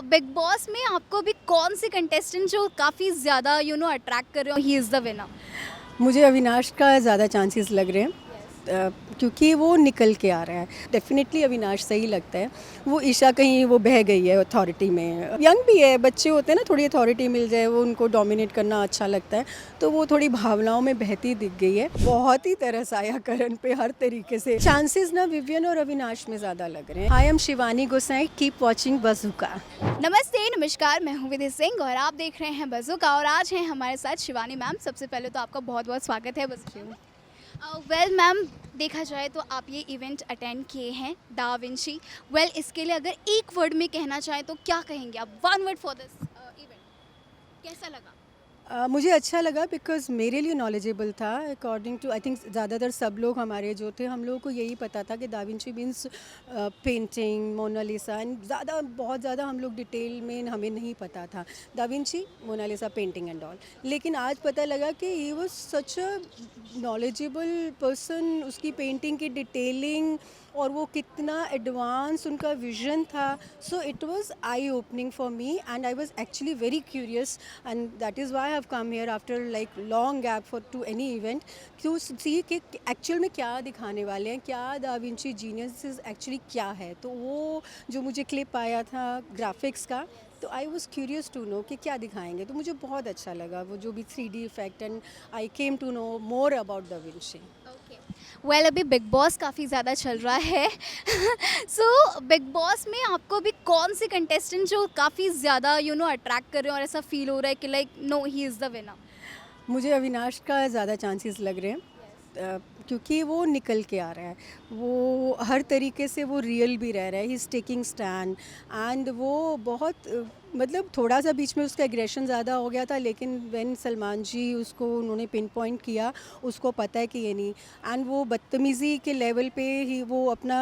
Big boss में आपको भी कौन सी कंटेस्टेंट जो काफ़ी ज़्यादा अट्रैक्ट कर रहे हो, ही इज़ द विनर? मुझे अविनाश का ज़्यादा चांसेस लग रहे हैं। क्योंकि वो निकल के आ रहा है। डेफिनेटली अविनाश सही लगता है। वो ईशा कहीं वो बह गई है अथॉरिटी में। यंग भी है, बच्चे होते हैं ना, थोड़ी अथॉरिटी मिल जाए वो उनको डोमिनेट करना अच्छा लगता है, तो वो थोड़ी भावनाओं में बहती दिख गई है। बहुत ही तरस आया करण पे हर तरीके से। चांसेस ना विवियन और अविनाश में ज़्यादा लग रहे हैं। I am Shivani Gosai, keep watching Bazooka. नमस्ते, नमस्कार, मैं हूँ विधि सिंह और आप देख रहे हैं बज़ुका और आज हैं हमारे साथ शिवानी मैम। सबसे पहले तो आपका बहुत बहुत स्वागत है बज़ुका में। वेल मैम, देखा जाए तो आप ये इवेंट अटेंड किए हैं, दा विंची। वेल, इसके लिए अगर एक वर्ड में कहना चाहें तो क्या कहेंगे आप? One word for this event, कैसा लगा? मुझे अच्छा लगा बिकॉज़ मेरे लिए नॉलेजेबल था। अकॉर्डिंग टू आई थिंक ज़्यादातर सब लोग हमारे जो थे, हम लोगों को यही पता था कि da Vinci means painting, Mona Lisa, and बहुत ज़्यादा हम लोग डिटेल में हमें नहीं पता था। Da Vinci, Mona Lisa, painting and all. लेकिन आज पता लगा कि he was such a knowledgeable person. उसकी पेंटिंग की डिटेलिंग और वो कितना एडवांस उनका विजन था। So it was eye opening for me and I was actually very curious, and that is why I have come here after like long gap for to any event to see कि actual में क्या दिखाने वाले हैं, क्या da Vinci genius actually क्या है। तो वो जो मुझे क्लिप आया था ग्राफिक्स का, तो I was curious to know कि क्या दिखाएंगे, तो मुझे बहुत अच्छा लगा वो जो भी 3D effect, and I came to know more about da Vinci. Okay. Well, अभी बिग बॉस काफ़ी ज़्यादा चल रहा है। सो बिग बॉस में आपको भी कौन सी कंटेस्टेंट जो काफ़ी ज़्यादा अट्रैक्ट कर रहे हो और ऐसा फील हो रहा है कि like no, he is the winner? मुझे अविनाश का ज़्यादा चांसेस लग रहे हैं। क्योंकि वो निकल के आ रहा है। वो हर तरीके से वो रियल भी रह रहा है। He is taking stand, and वो बहुत मतलब थोड़ा सा बीच में उसका एग्रेशन ज़्यादा हो गया था, लेकिन व्हेन सलमान जी उसको उन्होंने पिन पॉइंट किया, उसको पता है कि ये नहीं, एंड वो बदतमीज़ी के लेवल पे ही वो अपना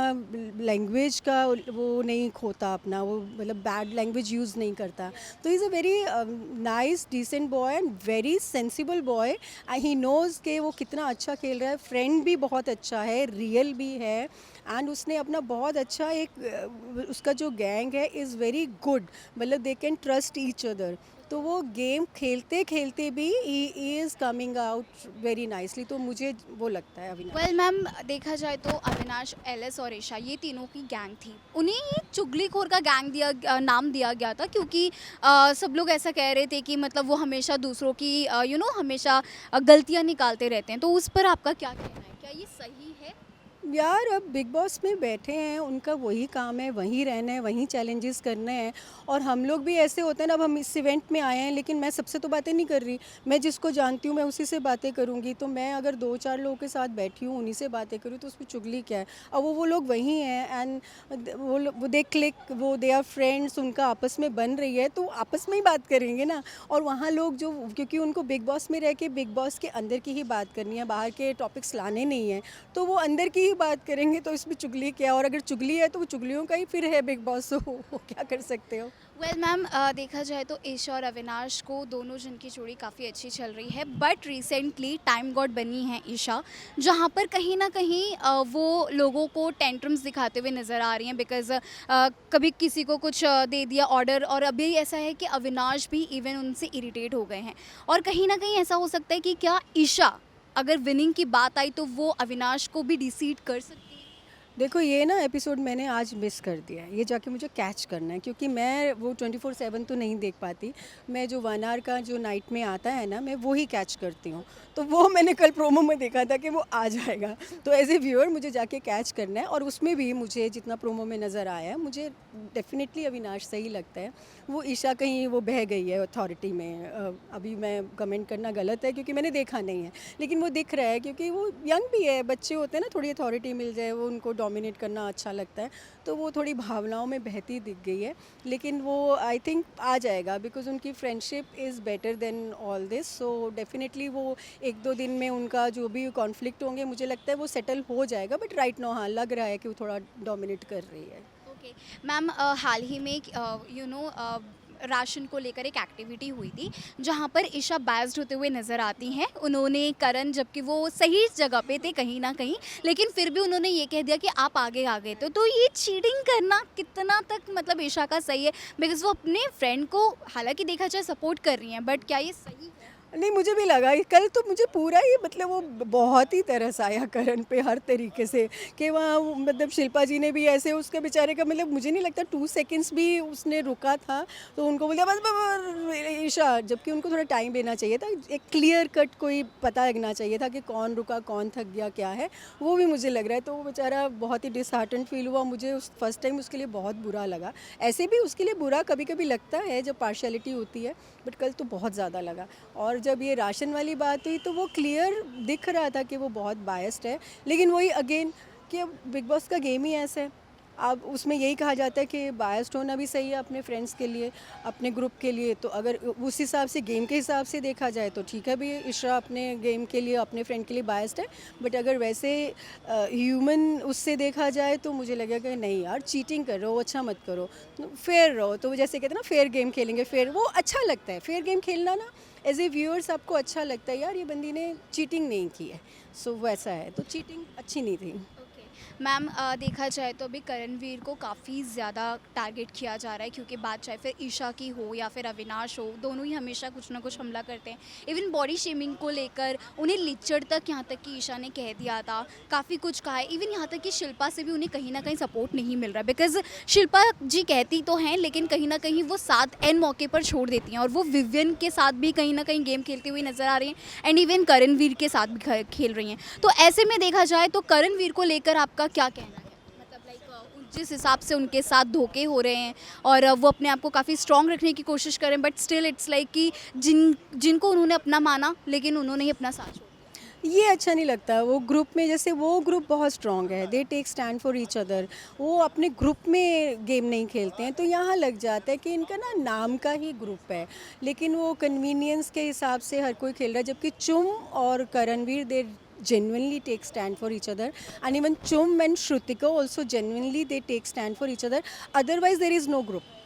लैंग्वेज का वो नहीं खोता अपना, वो मतलब बैड लैंग्वेज यूज़ नहीं करता। तो is a very nice decent boy and very sensible boy. He knows कि वो कितना अच्छा खेल रहा है। फ्रेंड भी बहुत अच्छा है, रियल भी है, एंड उसने अपना बहुत अच्छा एक उसका जो गैंग है इज़ वेरी गुड। मतलब they can trust each other. तो वो गेम खेलते खेलते भी ही is coming out very nicely. तो मुझे वो लगता है अविनाश। वेल मैम, देखा जाए तो अविनाश, एलिस और ईशा, ये तीनों की गैंग थी। उन्हें ही चुगलीखोर का गैंग नाम दिया गया था क्योंकि सब लोग ऐसा कह रहे थे कि मतलब वो हमेशा दूसरों की हमेशा गलतियां निकालते रहते हैं। तो उस पर आपका क्या कहना है? क्या ये सही है? यार, अब बिग बॉस में बैठे हैं, उनका वही काम है, वहीं रहना है, वहीं चैलेंजेस करने हैं। और हम लोग भी ऐसे होते हैं ना, अब हम इस इवेंट में आए हैं, लेकिन मैं सबसे तो बातें नहीं कर रही। मैं जिसको जानती हूँ मैं उसी से बातें करूँगी। तो मैं अगर 2-4 लोगों के साथ बैठी हूँ, उन्हीं से बातें करूँ, तो उसमें चुगली क्या है। अब वो लोग वहीं हैं, एंड वो दे क्लिक, वो दे आर फ्रेंड्स, उनका आपस में बन रही है, तो आपस में ही बात करेंगे ना। और वहाँ लोग जो, क्योंकि उनको बिग बॉस में रह के बिग बॉस के अंदर की ही बात करनी है, बाहर के टॉपिक्स लाने नहीं हैं, तो वो अंदर की ही बात करेंगे। तो इसमें चुगली क्या? और अगर चुगली है तो वो चुगलियों का ही फिर है बिग बॉस, तो वो क्या कर सकते हो। वेल मैम, देखा जाए तो ईशा और अविनाश को, दोनों जन की जोड़ी काफ़ी अच्छी चल रही है, बट रिसेंटली टाइम गॉड बनी है ईशा, जहाँ पर कहीं ना कहीं वो लोगों को टेंट्रम्स दिखाते हुए नज़र आ रही हैं। बिकॉज कभी किसी को कुछ दे दिया ऑर्डर, और अभी ऐसा है कि अविनाश भी इवन उनसे इरिटेट हो गए हैं। और कहीं ना कहीं ऐसा हो सकता है कि क्या ईशा, अगर विनिंग की बात आई तो वो अविनाश को भी डिसीड कर सकती है? देखो, ये ना एपिसोड मैंने आज मिस कर दिया है। ये जाके मुझे कैच करना है, क्योंकि मैं वो 24/7 तो नहीं देख पाती। मैं जो 1 आवर का जो नाइट में आता है ना, मैं वो ही कैच करती हूँ। तो वो मैंने कल प्रोमो में देखा था कि वो आ जाएगा। तो एज ए व्यूअर मुझे जाके कैच करना है, और उसमें भी मुझे जितना प्रोमो में नज़र आया है, मुझे डेफिनेटली अविनाश सही लगता है। वो ईशा कहीं वो बह गई है अथॉरिटी में। अभी मैं कमेंट करना गलत है क्योंकि मैंने देखा नहीं है, लेकिन वो दिख रहा है, क्योंकि वो यंग भी है, बच्चे होते हैं ना, थोड़ी अथॉरिटी मिल जाए वो उनको डोमिनेट करना अच्छा लगता है, तो वो थोड़ी भावनाओं में बहती दिख गई है। लेकिन वो आई थिंक आ जाएगा, बिकॉज उनकी friendship is better than all this. So definitely वो 1-2 दिन में उनका जो भी कॉन्फ्लिक्ट होंगे, मुझे लगता है वो सेटल हो जाएगा। बट राइट नो, हाँ, लग रहा है कि वो थोड़ा डोमिनेट कर रही है। ओके मैम, हाल ही में राशन को लेकर एक एक्टिविटी हुई थी जहाँ पर ईशा बायस्ड होते हुए नज़र आती हैं। उन्होंने करण, जबकि वो सही जगह पे थे कहीं ना कहीं, लेकिन फिर भी उन्होंने ये कह दिया कि आप आगे आ गए थे। तो ये चीटिंग करना कितना तक मतलब ईशा का सही है, बिकॉज वो अपने फ्रेंड को हालांकि देखा जाए सपोर्ट कर रही हैं, बट क्या ये सही है? नहीं, मुझे भी लगा ये कल तो मुझे पूरा ही मतलब वो बहुत ही तरस आया करण पे हर तरीके से कि वहाँ मतलब शिल्पा जी ने भी ऐसे उसके बेचारे का मतलब मुझे नहीं लगता 2 सेकंड्स भी उसने रुका था तो उनको बोल दिया बस बस ईशा, जबकि उनको थोड़ा टाइम देना चाहिए था, एक क्लियर कट कोई पता लगना चाहिए था कि कौन रुका कौन थक गया क्या है, वो भी मुझे लग रहा है। तो वो बेचारा बहुत ही डिसहार्टेंड फील हुआ, मुझे उस फर्स्ट टाइम उसके लिए बहुत बुरा लगा। ऐसे भी उसके लिए बुरा कभी कभी लगता है जब पार्शियलिटी होती है, बट कल तो बहुत ज़्यादा लगा। और जब ये राशन वाली बात हुई तो वो क्लियर दिख रहा था कि वो बहुत बायस्ड है, लेकिन वही अगेन कि अब बिग बॉस का गेम ही ऐसा है। अब उसमें यही कहा जाता है कि बायस्ड होना भी सही है अपने फ्रेंड्स के लिए, अपने ग्रुप के लिए। तो अगर उस हिसाब से गेम के हिसाब से देखा जाए तो ठीक है भी, इशरा अपने गेम के लिए अपने फ्रेंड के लिए बायस्ड है, बट अगर वैसे ह्यूमन उससे देखा जाए तो मुझे लगेगा कि नहीं यार, चीटिंग कर रहे हो, अच्छा मत करो, फेयर रहो। तो जैसे कहते हैं ना फेयर गेम खेलेंगे, फेयर वो अच्छा लगता है, फेयर गेम खेलना ना एज ए व्यूअर्स आपको अच्छा लगता है यार ये बंदी ने चीटिंग नहीं की है, सो वैसा है। तो चीटिंग अच्छी नहीं थी। मैम, देखा जाए तो अभी करणवीर को काफ़ी ज़्यादा टारगेट किया जा रहा है, क्योंकि बात चाहे फिर ईशा की हो या फिर अविनाश हो, दोनों ही हमेशा कुछ ना कुछ हमला करते हैं। इवन बॉडी शेमिंग को लेकर उन्हें लिचड़ तक, यहाँ तक कि ईशा ने कह दिया था, काफ़ी कुछ कहा है। इवन यहाँ तक कि शिल्पा से भी उन्हें कहीं ना कहीं सपोर्ट नहीं मिल रहा, बिकॉज शिल्पा जी कहती तो हैं लेकिन कहीं ना कहीं वो साथ एन मौके पर छोड़ देती हैं, और वो विवियन के साथ भी कहीं ना कहीं गेम खेलती हुई नजर आ रही हैं, एंड इवन करणवीर के साथ भी खेल रही हैं। तो ऐसे में देखा जाए तो करणवीर को लेकर आपका क्या कहना है? मतलब लाइक जिस हिसाब से उनके साथ धोखे हो रहे हैं और वो अपने आप को काफ़ी स्ट्रॉन्ग रखने की कोशिश करें, बट स्टिल इट्स लाइक कि जिनको उन्होंने अपना माना लेकिन उन्होंने ही अपना साथ छोड़ दिया। ये अच्छा नहीं लगता। वो ग्रुप में जैसे वो ग्रुप बहुत स्ट्रॉन्ग है, they take stand for each other, वो अपने ग्रुप में गेम नहीं खेलते हैं। तो यहाँ लग जाता है कि इनका ना नाम का ही ग्रुप है, लेकिन वो कन्वीनियंस के हिसाब से हर कोई खेल रहा है। जबकि चुम और करणवीर दे genuinely take stand for each other, and even Chum and Shrutika also genuinely they take stand for each other, otherwise there is no group।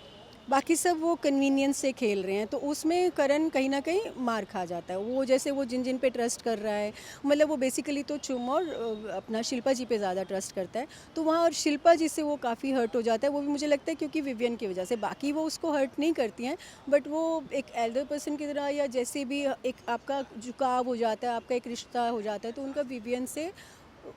बाकी सब वो कन्वीनियंस से खेल रहे हैं, तो उसमें करण कहीं ना कहीं मार खा जाता है। वो जैसे वो जिन जिन पे ट्रस्ट कर रहा है, मतलब वो बेसिकली तो चुम और अपना शिल्पा जी पे ज़्यादा ट्रस्ट करता है, तो वहाँ और शिल्पा जी से वो काफ़ी हर्ट हो जाता है। वो भी मुझे लगता है क्योंकि विवियन की वजह से, बाकी वो उसको हर्ट नहीं करती हैं, बट वो एक एल्डर पर्सन की तरह या जैसे भी एक आपका झुकाव हो जाता है, आपका एक रिश्ता हो जाता है, तो उनका विवियन से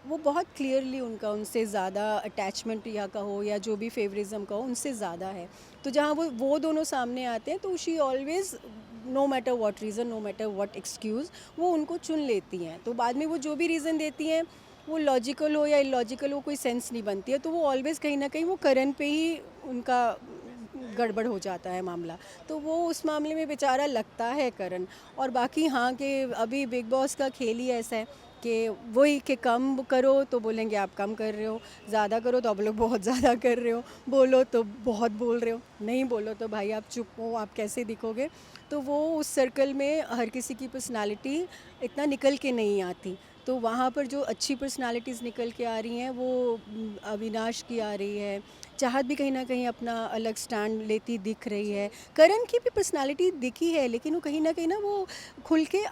वो बहुत क्लियरली उनका उनसे ज़्यादा अटैचमेंट या का हो या जो भी फेवरिज्म का हो उनसे ज़्यादा है। तो जहाँ वो दोनों सामने आते हैं तो she always, no matter what reason, no matter what excuse, वो उनको चुन लेती हैं। तो बाद में वो जो भी रीज़न देती हैं, वो लॉजिकल हो या इलॉजिकल हो, कोई सेंस नहीं बनती है। तो वो ऑलवेज़ कहीं ना कहीं वो करण पे ही उनका गड़बड़ हो जाता है मामला। तो वो उस मामले में बेचारा लगता है करण। और बाकी हाँ कि अभी बिग बॉस का खेल ही ऐसा है कि वही कि कम करो तो बोलेंगे आप कम कर रहे हो, ज़्यादा करो तो आप लोग बहुत ज़्यादा कर रहे हो, बोलो तो बहुत बोल रहे हो, नहीं बोलो तो भाई आप चुप हो, आप कैसे दिखोगे। तो वो उस सर्कल में हर किसी की पर्सनालिटी इतना निकल के नहीं आती। तो वहाँ पर जो अच्छी पर्सनालिटीज़ निकल के आ रही हैं वो अविनाश की आ रही है, चाहत भी कहीं ना कहीं अपना अलग स्टैंड लेती दिख रही है, करण की भी पर्सनालिटी दिखी है, लेकिन वो कहीं ना वो खुल के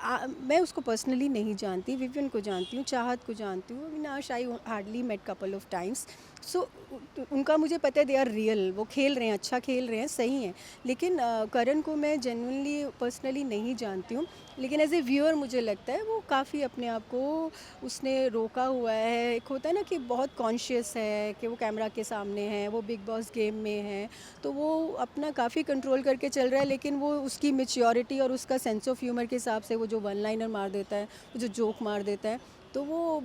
मैं उसको पर्सनली नहीं जानती, विवियन को जानती हूँ, चाहत को जानती हूँ, Avinash I hardly met couple of times. So उनका मुझे पता है दे आर रियल, वो खेल रहे हैं, अच्छा खेल रहे हैं, सही हैं। लेकिन करण को मैं जेन्युइनली पर्सनली नहीं जानती हूँ, लेकिन एज ए व्यूअर मुझे लगता है वो काफ़ी अपने आप को उसने रोका हुआ है। एक होता है ना कि बहुत कॉन्शियस है कि वो कैमरा के सामने है, वो बिग बॉस गेम में है, तो वो अपना काफ़ी कंट्रोल करके चल रहा है। लेकिन वो उसकी मैच्योरिटी और उसका सेंस ऑफ ह्यूमर के हिसाब से वो जो वन लाइनर मार देता है, वो जो जोक मार देता है, तो वो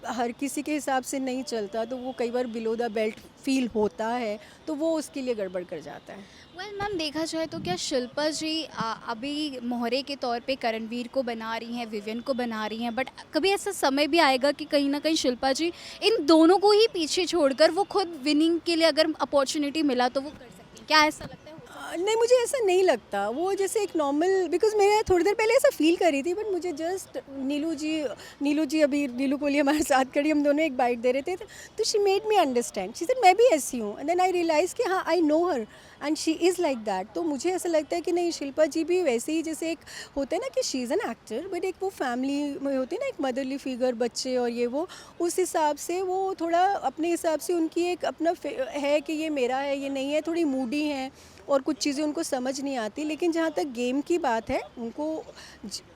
हर किसी के हिसाब से नहीं चलता। तो वो कई बार बिलो द बेल्ट फील होता है, तो वो उसके लिए गड़बड़ कर जाता है। वेल मैम, देखा जाए तो क्या शिल्पा जी अभी मोहरे के तौर पे करणवीर को बना रही हैं, विवियन को बना रही हैं, बट कभी ऐसा समय भी आएगा कि कहीं ना कहीं शिल्पा जी इन दोनों को ही पीछे छोड़कर वो खुद विनिंग के लिए अगर अपॉर्चुनिटी मिला तो वो कर सकती हैं? क्या ऐसा लगता है? नहीं, मुझे ऐसा नहीं लगता। वो जैसे एक नॉर्मल, बिकॉज़ मैं थोड़ी देर पहले ऐसा फ़ील कर रही थी, बट मुझे जस्ट नीलू जी अभी नीलू कोहली हमारे साथ खड़ी, हम दोनों एक बाइट दे रहे थे, तो she made me understand, she said मैं भी ऐसी हूँ, एंड देन आई रियलाइज़ कि हाँ, I know her, and she is like that. तो मुझे ऐसा लगता है कि नहीं, शिल्पा जी भी वैसे ही, जैसे एक होता है ना कि she is an actor, but एक वो फैमिली में होती है ना, एक मदरली फिगर, बच्चे और ये वो, उस हिसाब से वो थोड़ा अपने हिसाब से उनकी एक अपना है कि ये मेरा है, ये नहीं है, थोड़ी मूडी हैं और कुछ चीज़ें उनको समझ नहीं आती। लेकिन जहाँ तक गेम की बात है, उनको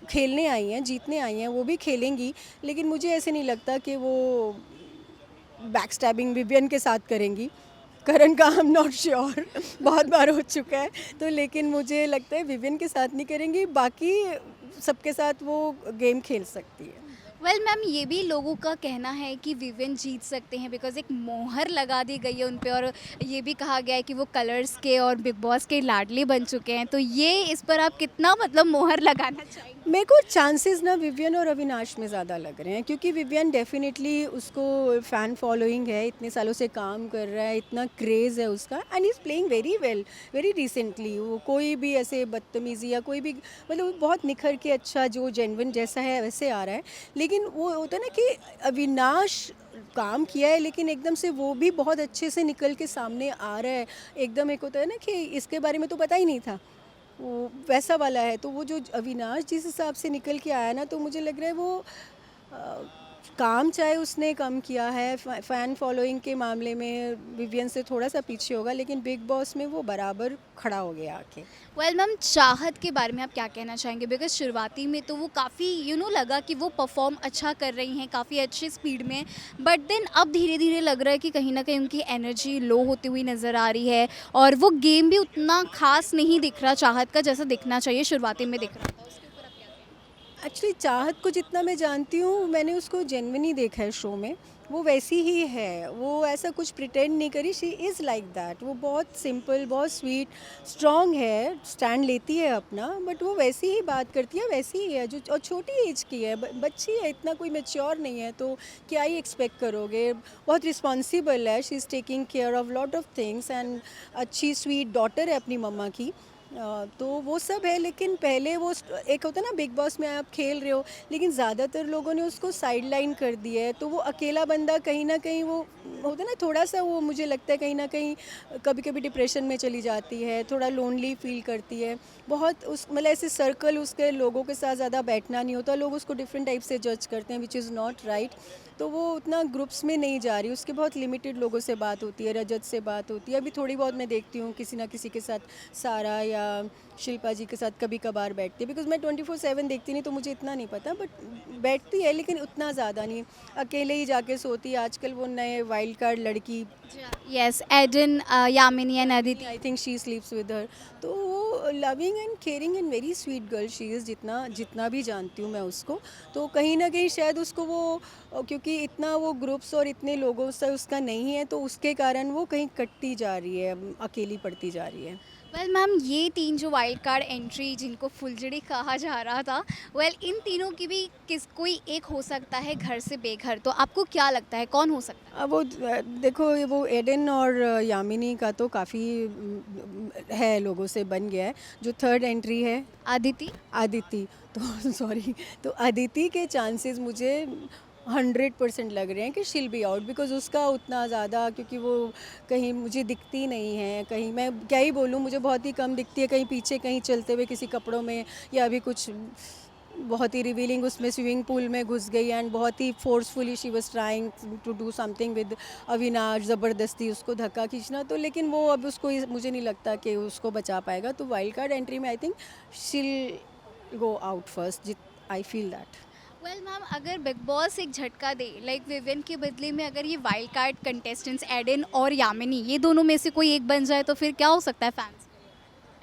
खेलने आई हैं, जीतने आई हैं, वो भी खेलेंगी। लेकिन मुझे ऐसे नहीं लगता कि वो बैक स्टैबिंग विवियन के साथ करेंगी। करण का आई एम नॉट श्योर, बहुत बार हो चुका है। तो लेकिन मुझे लगता है विवियन के साथ नहीं करेंगी, बाकी सबके साथ वो गेम खेल सकती है। वेल मैम, ये भी लोगों का कहना है कि विवियन जीत सकते हैं बिकॉज एक मोहर लगा दी गई है उन पे, और ये भी कहा गया है कि वो कलर्स के और बिग बॉस के लाडले बन चुके हैं। तो ये इस पर आप कितना मतलब मोहर लगाना चाहेंगे? मेरे को चांसेस ना विवियन और अविनाश में ज़्यादा लग रहे हैं, क्योंकि विवियन डेफिनेटली, उसको फ़ैन फॉलोइंग है, इतने सालों से काम कर रहा है, इतना क्रेज़ है उसका, and is playing very well very recently. वो कोई भी ऐसे बदतमीज़ी या कोई भी, मतलब वो बहुत निखर के अच्छा, जो जेन्युइन जैसा है वैसे आ रहा है। लेकिन वो होता है ना कि अविनाश काम किया है, लेकिन एकदम से वो भी बहुत अच्छे से निकल के सामने आ रहा है। एकदम एक होता है ना कि इसके बारे में तो पता ही नहीं था, वो वैसा वाला है। तो वो जो अविनाश जिस हिसाब से निकल के आया ना, तो मुझे लग रहा है वो अ, काम चाहे उसने कम किया है, फ़ैन फॉलोइंग के मामले में विवियन से थोड़ा सा पीछे होगा, लेकिन बिग बॉस में वो बराबर खड़ा हो गया आके। वेल मैम, चाहत के बारे में आप क्या कहना चाहेंगे? बिकॉज शुरुआती में तो वो काफ़ी लगा कि वो परफॉर्म अच्छा कर रही हैं, काफ़ी अच्छी स्पीड में, बट देन अब धीरे धीरे लग रहा है कि कहीं ना कहीं उनकी एनर्जी लो होती हुई नज़र आ रही है, और वो गेम भी उतना खास नहीं दिख रहा चाहत का, जैसा दिखना चाहिए शुरुआती में दिख रहा था। उसके ऊपर आप क्या कहेंगे? एक्चुअली चाहत को जितना मैं जानती हूँ, मैंने उसको जेन्युइन ही देखा है शो में। वो वैसी ही है, वो ऐसा कुछ प्रिटेंड नहीं करी। She is like that. वो बहुत सिंपल, बहुत स्वीट, स्ट्रॉन्ग है, स्टैंड लेती है अपना, बट वो वैसी ही बात करती है, वैसी ही है जो, और छोटी एज की है, बच्ची है, इतना कोई मैच्योर नहीं है, तो क्या ही एक्सपेक्ट करोगे। बहुत रिस्पॉन्सिबल है, she is taking care of lot of things, and अच्छी स्वीट डॉटर है अपनी मम्मा की। तो वो सब है। लेकिन पहले वो एक होता है ना, बिग बॉस में आप खेल रहे हो, लेकिन ज़्यादातर लोगों ने उसको साइड लाइन कर दिया है। तो वो अकेला बंदा कहीं ना कहीं, वो होता है ना थोड़ा सा, वो मुझे लगता है कहीं ना कहीं कभी कभी डिप्रेशन में चली जाती है, थोड़ा लोनली फील करती है। बहुत उस मतलब ऐसे सर्कल उसके लोगों के साथ ज़्यादा बैठना नहीं होता, लोग उसको डिफरेंट टाइप से जज करते हैं, विच इज़ नॉट राइट। तो वो उतना ग्रुप्स में नहीं जा रही, उसके बहुत लिमिटेड लोगों से बात होती है, रजत से बात होती है, अभी थोड़ी बहुत मैं देखती हूँ किसी ना किसी के साथ, सारा या शिल्पा जी के साथ कभी कभार बैठती है। बिकॉज मैं 24/7 देखती नहीं, तो मुझे इतना नहीं पता, बट बैठती है, लेकिन उतना ज़्यादा नहीं। अकेले ही जाके सोती है। आजकल वो नए वाइल्ड कार्ड लड़की, yes, Eden, Yamini and Aditi. I think she sleeps with her. तो वो loving and caring and very sweet girl she is, जितना जितना भी जानती हूँ मैं उसको। तो कहीं ना कहीं शायद उसको वो क्योंकि इतना वो ग्रुप्स और इतने लोगों से उसका नहीं है, तो उसके कारण वो कहीं कटती जा रही है, अकेली पड़ती जा रही है। वेल मैम, ये तीन जो वाइल्ड कार्ड एंट्री जिनको फुलझड़ी कहा जा रहा था, वेल इन तीनों की भी कोई एक हो सकता है घर से बेघर। तो आपको क्या लगता है कौन हो सकता है? अब वो देखो, ये वो एडन और यामिनी का तो काफ़ी है, लोगों से बन गया है। जो थर्ड एंट्री है, अदिति। आदिति, तो सॉरी, तो अदिति के चांसेस मुझे 100% लग रहे हैं कि शील बी आउट, बिकॉज उसका उतना ज़्यादा, क्योंकि वो कहीं मुझे दिखती नहीं है, कहीं मैं क्या ही बोलूँ, मुझे बहुत ही कम दिखती है, कहीं पीछे कहीं चलते हुए किसी कपड़ों में, या अभी कुछ बहुत ही रिवीलिंग उसमें स्विमिंग पूल में घुस गई, एंड बहुत ही forcefully she was trying to do something with Avinash, ज़बरदस्ती उसको धक्का खींचना। तो लेकिन वो अब उसको मुझे नहीं लगता कि उसको बचा पाएगा। तो वाइल्ड कार्ड एंट्री में आई थिंक शील गो आउट फर्स्ट, जित I feel that. Well ma'am, अगर बिग बॉस एक झटका दे, लाइक विवियन के बदले में अगर ये वाइल्ड कार्ड कंटेस्टेंट्स एडन और यामिनी, ये दोनों में से कोई एक बन जाए, तो फिर क्या हो सकता है fans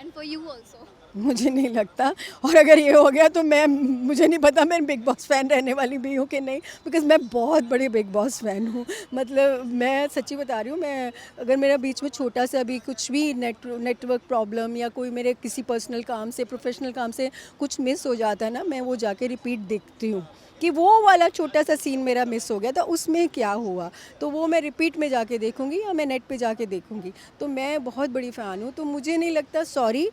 and for you also? मुझे नहीं लगता। और अगर ये हो गया तो मैं, मुझे नहीं पता मैं बिग बॉस फ़ैन रहने वाली भी हूँ कि नहीं, बिकॉज़ मैं बहुत बड़ी बिग बॉस फ़ैन हूँ। मतलब मैं सच्ची बता रही हूँ, मैं अगर मेरा बीच में छोटा सा भी कुछ भी नेटवर्क प्रॉब्लम, या कोई मेरे किसी पर्सनल काम से, प्रोफेशनल काम से कुछ मिस हो जाता है ना, मैं वो जाके रिपीट देखती हूँ कि वो वाला छोटा सा सीन मेरा मिस हो गया था, उसमें क्या हुआ। तो वो मैं रिपीट में जाके देखूँगी, या मैं नेट पे जाके देखूँगी। तो मैं बहुत बड़ी फ़ैन हूँ, तो मुझे नहीं लगता, सॉरी,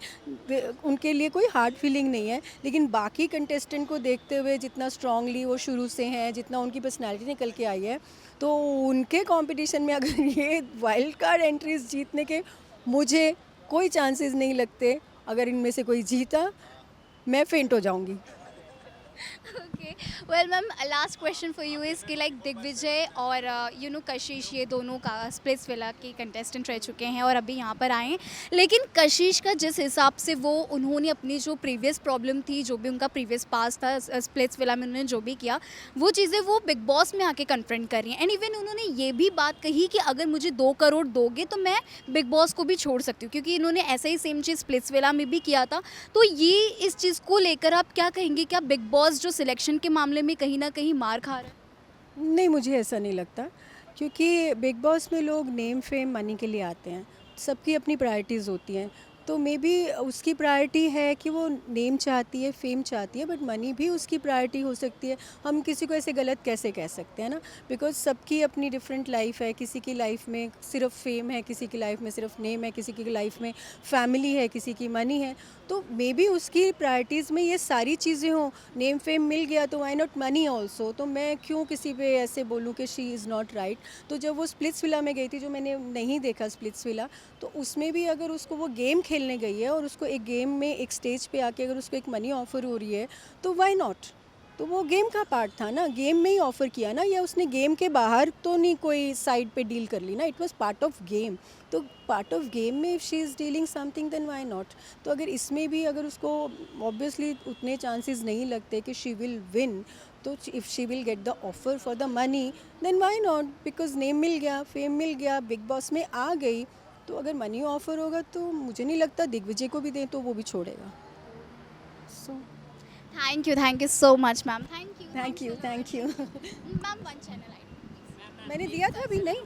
उनके लिए कोई हार्ड फीलिंग नहीं है। लेकिन बाकी कंटेस्टेंट को देखते हुए, जितना स्ट्रांगली वो शुरू से हैं, जितना उनकी पर्सनैलिटी निकल के आई है, तो उनके कॉम्पिटिशन में अगर ये वाइल्ड कार्ड एंट्रीज जीतने के, मुझे कोई चांसेस नहीं लगते। अगर इनमें से कोई जीता मैं फेंट हो जाऊंगी। Okay well ma'am last question for you is कि लाइक दिग्विजय और यू नो कशिश ये दोनों का स्प्लिट्स विला के कंटेस्टेंट रह चुके हैं और अभी यहाँ पर आए हैं, लेकिन कशिश का जिस हिसाब से वो उन्होंने अपनी जो प्रीवियस प्रॉब्लम थी, जो भी उनका प्रीवियस पास था स्प्लिट्स विला में उन्होंने जो भी किया, वो चीज़ें वो बिग बॉस में आके कन्फ्रंट कर रही हैं। एंड इवन उन्होंने ये भी बात कही कि अगर मुझे 2 करोड़ दोगे तो मैं बिग बॉस को भी छोड़ सकती हूँ, क्योंकि इन्होंने ऐसा ही सेम चीज़ स्प्लिट्स विला में भी किया था। तो ये इस चीज़ को लेकर आप क्या कहेंगे? क्या बिग बॉस जो सिलेक्शन के मामले में कहीं ना कहीं मार खा रहा है? नहीं, मुझे ऐसा नहीं लगता, क्योंकि बिग बॉस में लोग नेम फेम मनी के लिए आते हैं। सबकी अपनी प्रायोरिटीज़ होती हैं। तो मे बी उसकी प्रायोरिटी है कि वो नेम चाहती है, फेम चाहती है, बट मनी भी उसकी प्रायोरिटी हो सकती है। हम किसी को ऐसे गलत कैसे कह सकते हैं ना, बिकॉज सबकी अपनी डिफरेंट लाइफ है। किसी की लाइफ में सिर्फ फेम है, किसी की लाइफ में सिर्फ नेम है, किसी की लाइफ में फैमिली है, किसी की मनी है। तो मे बी उसकी प्रायोरिटीज़ में ये सारी चीज़ें हों। नेम फेम मिल गया तो वाई नॉट मनी ऑल्सो। तो मैं क्यों किसी पे ऐसे बोलूँ कि शी इज़ नॉट राइट। तो जब वो स्प्लिट्स विला में गई थी, जो मैंने नहीं देखा स्प्लिट्स विला, तो उसमें भी अगर उसको वो गेम खेलने गई है और उसको एक गेम में एक स्टेज पे आके अगर उसको एक मनी ऑफर हो रही है, तो व्हाई नॉट। तो वो गेम का पार्ट था ना, गेम में ही ऑफर किया ना, या उसने गेम के बाहर तो नहीं कोई साइड पे डील कर ली ना, it was part of game. तो पार्ट ऑफ गेम में if she is dealing something then why not. तो अगर इसमें भी अगर उसको ऑब्वियसली उतने चांसेस नहीं लगते कि शी विल विन, तो if she will get the offer for the money then why not, because name मिल गया, फेम मिल गया, बिग बॉस में आ गई। तो अगर मनी ऑफर होगा तो मुझे नहीं लगता दिग्विजय को भी दें तो वो भी छोड़ेगा। So thank you so much ma'am. Thank you thank you, thank you. Ma'am one channel आई। मैंने दिया था अभी नहीं।